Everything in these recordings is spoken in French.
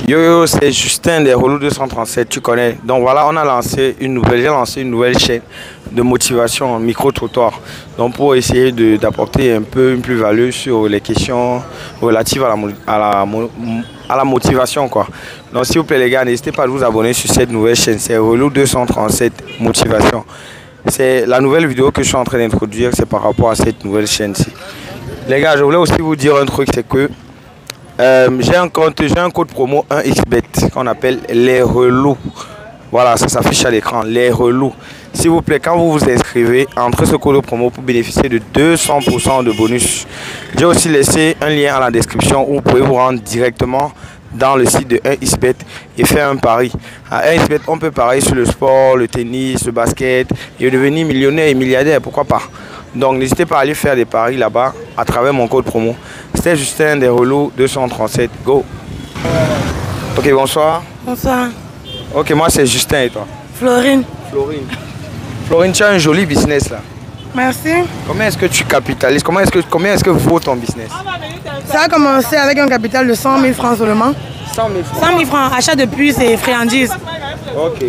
Yo, c'est Justin des Relous 237, tu connais. Donc voilà, on a lancé j'ai lancé une nouvelle chaîne de motivation en micro-trottoir. Donc pour essayer d'apporter un peu une plus-value sur les questions relatives à la motivation, quoi. Donc s'il vous plaît les gars, n'hésitez pas à vous abonner sur cette nouvelle chaîne. C'est Relous 237 Motivation. C'est la nouvelle vidéo que je suis en train d'introduire, c'est par rapport à cette nouvelle chaîne-ci. Les gars, je voulais aussi vous dire un truc, c'est que j'ai un code promo 1xBet qu'on appelle les relous. Voilà, ça s'affiche à l'écran, les relous. S'il vous plaît, quand vous vous inscrivez, entrez ce code promo pour bénéficier de 200% de bonus. J'ai aussi laissé un lien à la description où vous pouvez vous rendre directement dans le site de 1xBet et faire un pari. À 1xBet, on peut parier sur le sport, le tennis, le basket et devenir millionnaire et milliardaire, pourquoi pas. Donc n'hésitez pas à aller faire des paris là-bas à travers mon code promo. C'était Justin des Relous 237. Go. Ok, bonsoir. Bonsoir. Ok, moi c'est Justin et toi? Florine. Florine, tu as un joli business là. Merci. Combien est-ce que tu capitalises? Combien est-ce que vaut ton business? Ça a commencé avec un capital de 100 000 francs seulement. 100 000 francs. 100 000 francs, achat de puces et friandises. Ok.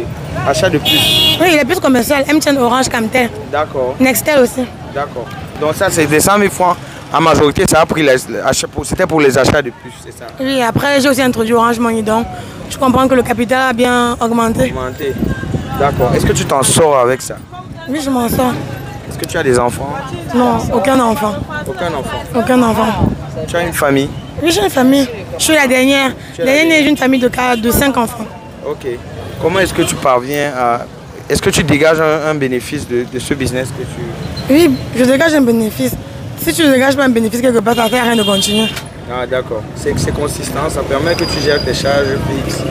Achat de puces. Oui, les puces commerciales, MTN, Orange, Camtel. D'accord. Nextel aussi. D'accord. Donc ça c'est des 100 000 francs. En majorité, ça a pris c'était pour les achats de puces, c'est ça? Oui, après j'ai aussi introduit Orange Money, donc je comprends que le capital a bien augmenté. D'accord. Est-ce que tu t'en sors avec ça? Oui, je m'en sors. Est-ce que tu as des enfants? Non, aucun enfant. Aucun enfant? Aucun enfant. Tu as une famille? Oui, j'ai une famille. Je suis la dernière. J'ai une famille de 5 enfants. Ok. Comment est-ce que tu parviens à... Est-ce que tu dégages un bénéfice de ce business que tu... Oui, je dégage un bénéfice. Si tu ne dégages pas un bénéfice quelque part, ça ne fait rien de continuer. Ah d'accord. C'est consistant, ça permet que tu gères tes charges fixes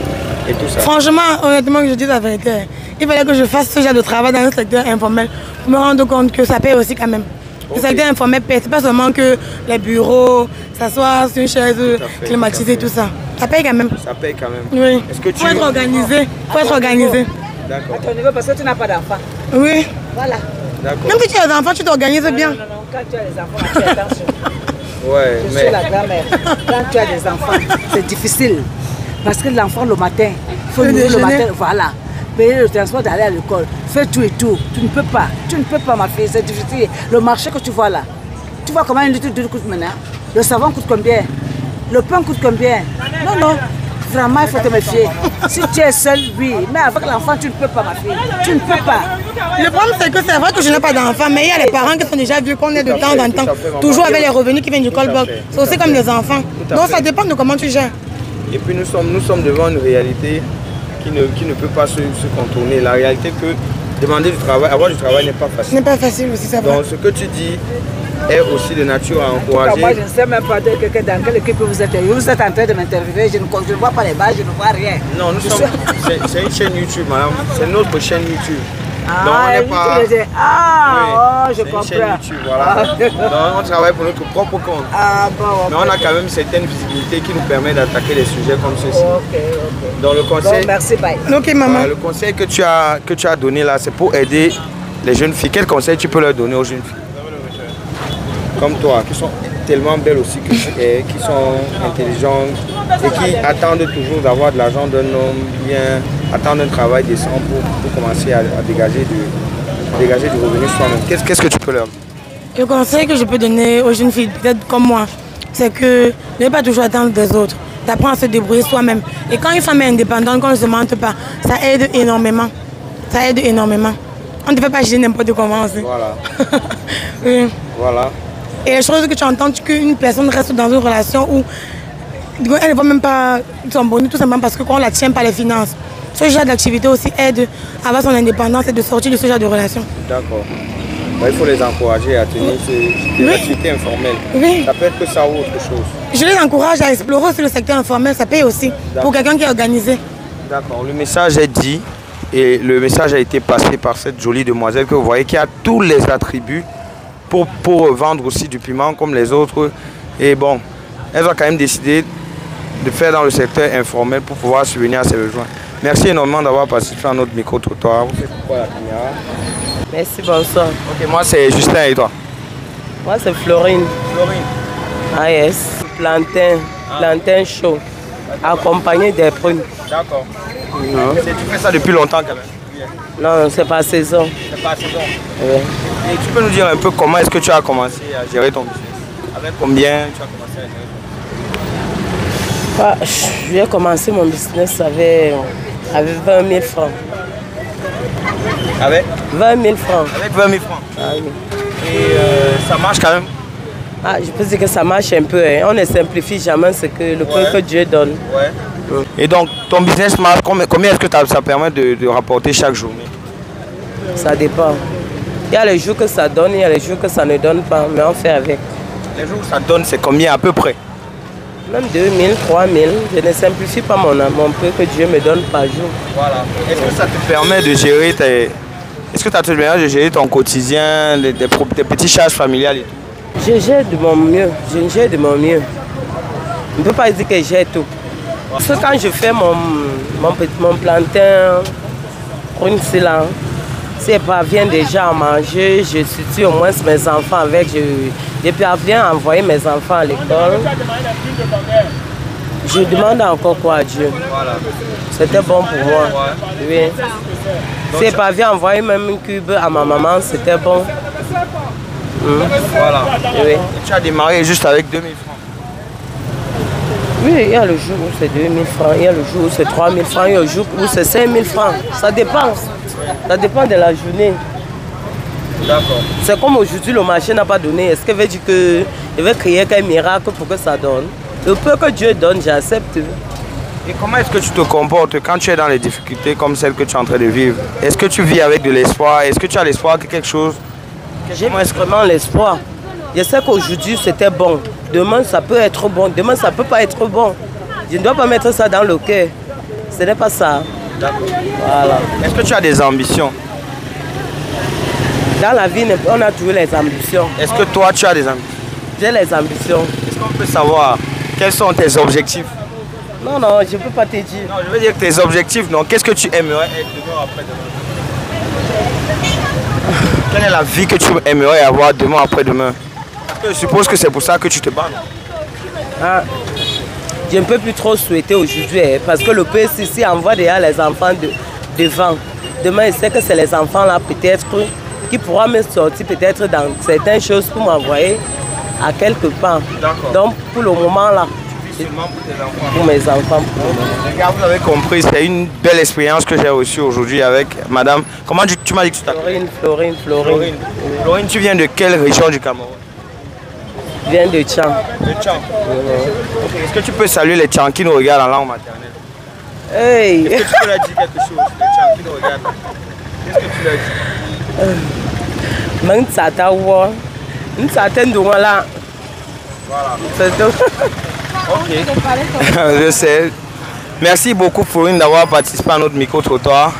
et tout ça. Franchement, honnêtement, je dis la vérité. Il fallait que je fasse ce genre de travail dans le secteur informel pour me rendre compte que ça paye aussi quand même. Okay. Le secteur informel paye, c'est pas seulement que les bureaux, s'asseoir sur une chaise climatisée, tout ça. Ça paye quand même. Ça paye quand même. Oui. Il faut être organisé. D'accord. À ton niveau, parce que tu n'as pas d'enfant. Oui. Voilà. Même si tu as des enfants, tu t'organises bien. Non, quand tu as des enfants, fais attention. Ouais, je suis la grand-mère. Quand tu as des enfants, c'est difficile. Parce que l'enfant, le matin, il faut nourrir le matin. Voilà. Payer le transport d'aller à l'école. Fais tout et tout. Tu ne peux pas. Tu ne peux pas, ma fille. C'est difficile. Le marché que tu vois là, tu vois comment une litre d'huile coûte maintenant? Le savon coûte combien? Le pain coûte combien? Non. Vraiment, il faut te méfier. Si tu es seule, oui. Mais avec l'enfant, tu ne peux pas, ma fille. Tu ne peux pas. Le problème, c'est que c'est vrai que je n'ai pas d'enfant, mais il y a les parents qui sont déjà vieux, qu'on est de temps en temps. Toujours avec les revenus qui viennent du callback. C'est aussi comme les enfants. Donc ça dépend de comment tu gères. Et puis nous sommes devant une réalité qui ne peut pas se contourner. La réalité que demander du travail, avoir du travail n'est pas facile. Ce n'est pas facile aussi, c'est vrai. Donc ce que tu dis est aussi de nature à encourager. Moi, je ne sais même pas dans quelle équipe vous êtes. Vous êtes en train de m'interviewer, je ne vois pas les bases, je ne vois rien. Non, c'est une chaîne YouTube, madame. C'est notre chaîne YouTube. Ah, donc on n'est pas... je comprends. C'est une chaîne YouTube, voilà. Donc on travaille pour notre propre compte. Mais on a quand même certaines visibilités qui nous permettent d'attaquer les sujets comme ceci. Donc le conseil... Bon, merci, bye. Ok, maman. Le conseil que tu as donné là, c'est pour aider les jeunes filles. Quel conseil tu peux leur donner aux jeunes filles comme toi, qui sont tellement belles aussi, qui sont intelligentes et qui attendent toujours d'avoir de l'argent d'un homme, bien attendent un travail décent pour commencer à dégager du revenu soi-même. Qu'est-ce que tu peux leur dire? Le conseil que je peux donner aux jeunes filles, peut-être comme moi, c'est que ne pas toujours attendre des autres, d'apprendre à se débrouiller soi-même. Et quand une femme est indépendante, qu'on ne se mente pas, ça aide énormément. Ça aide énormément. On ne peut pas gérer n'importe comment aussi. Voilà. Oui. Voilà. Et les choses que tu entends, qu'une personne reste dans une relation où elle ne voit même pas son bonheur, tout simplement parce qu'on ne la tient pas les finances. Ce genre d'activité aussi aide à avoir son indépendance et de sortir de ce genre de relation. D'accord. Il faut les encourager à tenir des activités informelles. Oui. Ça peut être que ça ou autre chose. Je les encourage à explorer aussi le secteur informel, ça paye aussi pour quelqu'un qui est organisé. D'accord, le message est dit et le message a été passé par cette jolie demoiselle que vous voyez qui a tous les attributs pour vendre aussi du piment comme les autres. Et bon, elles ont quand même décidé de faire dans le secteur informel pour pouvoir subvenir à ses besoins. Merci énormément d'avoir participé à notre micro-trottoir. Vous faites quoi la caméra? Merci, bonsoir. Ok, moi c'est Justin et toi? Moi c'est Florine. Florine. Ah yes. Plantain chaud. accompagné des prunes. D'accord. Tu fais ça depuis longtemps quand même? Non, c'est pas saison. C'est pas saison. Oui. Et tu peux nous dire un peu comment est-ce que tu as commencé à gérer ton business? Avec combien tu as commencé à gérer? J'ai commencé mon business avec 20 000 francs. Avec 20 000 francs. Avec 20 000 francs. Ah, oui. Et ça marche quand même? Ah, je peux dire que ça marche un peu. Hein. On ne simplifie jamais ce que le peu que Dieu donne. Ouais. Et donc, ton business marche, combien est-ce que ça permet de rapporter chaque journée? Ça dépend. Il y a les jours que ça donne, il y a les jours que ça ne donne pas, mais on fait avec. Les jours où ça donne, c'est combien à peu près? Même 2 000, 3 000. Je ne simplifie pas mon peu que Dieu me donne par jour. Voilà. Est-ce que ça te permet de gérer de gérer ton quotidien, tes petites charges familiales et tout? Je gère de mon mieux. Je gère de mon mieux. On ne peut pas dire que je gère tout. Parce que quand je fais mon plantain, une là, si elle parvient déjà à manger, je situe au moins mes enfants avec. Je parviens à envoyer mes enfants à l'école. Je demande encore quoi à Dieu. Voilà. C'était bon pour moi. Oui. Si elle parvient à envoyer même une cube à ma maman, c'était bon. Voilà. Oui. Et tu as démarré juste avec 2 000 francs? Oui, il y a le jour où c'est 2 000 francs, il y a le jour où c'est 3 000 francs, il y a le jour où c'est 5 000 francs. Ça dépend. Ça dépend de la journée. D'accord. C'est comme aujourd'hui, le marché n'a pas donné. Est-ce que veut dire que je vais créer un miracle pour que ça donne? Le peu que Dieu donne, j'accepte. Et comment est-ce que tu te comportes quand tu es dans les difficultés comme celles que tu es en train de vivre? Est-ce que tu vis avec de l'espoir? Est-ce que tu as l'espoir que quelque chose... J'ai vraiment l'espoir. Je sais qu'aujourd'hui c'était bon. Demain ça peut être bon. Demain ça peut pas être bon. Je ne dois pas mettre ça dans le cœur. Ce n'est pas ça. Voilà. Est-ce que tu as des ambitions? Dans la vie, on a toujours les ambitions. Est-ce que toi tu as des ambitions? J'ai les ambitions. Est-ce qu'on peut savoir quels sont tes objectifs? Non, non, je ne peux pas te dire. Non, je veux dire tes objectifs, non. Qu'est-ce que tu aimerais être demain après-demain? Quelle est la vie que tu aimerais avoir demain après-demain? Je suppose que c'est pour ça que tu te bats. Ah, je ne peux plus trop souhaiter aujourd'hui parce que le PSC envoie déjà les enfants devant. Demain, il sait que c'est les enfants là peut-être qui pourront me sortir peut-être dans certaines choses pour m'envoyer à quelque part. Donc pour le moment là, pour mes enfants. Regarde, vous avez compris, c'est une belle expérience que j'ai reçue aujourd'hui avec madame. Comment tu m'as dit que tu t'appelles? Florine. Florine, tu viens de quelle région du Cameroun? Je viens de Tchang. De Tchang. Okay. Est-ce que tu peux saluer les Tchang qui nous regardent en langue maternelle? Hey! Est-ce que tu peux leur dire quelque chose, les Tchang qui nous regardent? Qu'est-ce que tu leur dis? Voilà. C'est tout. Ok. Je sais. Merci beaucoup Florine d'avoir participé à notre micro-trottoir.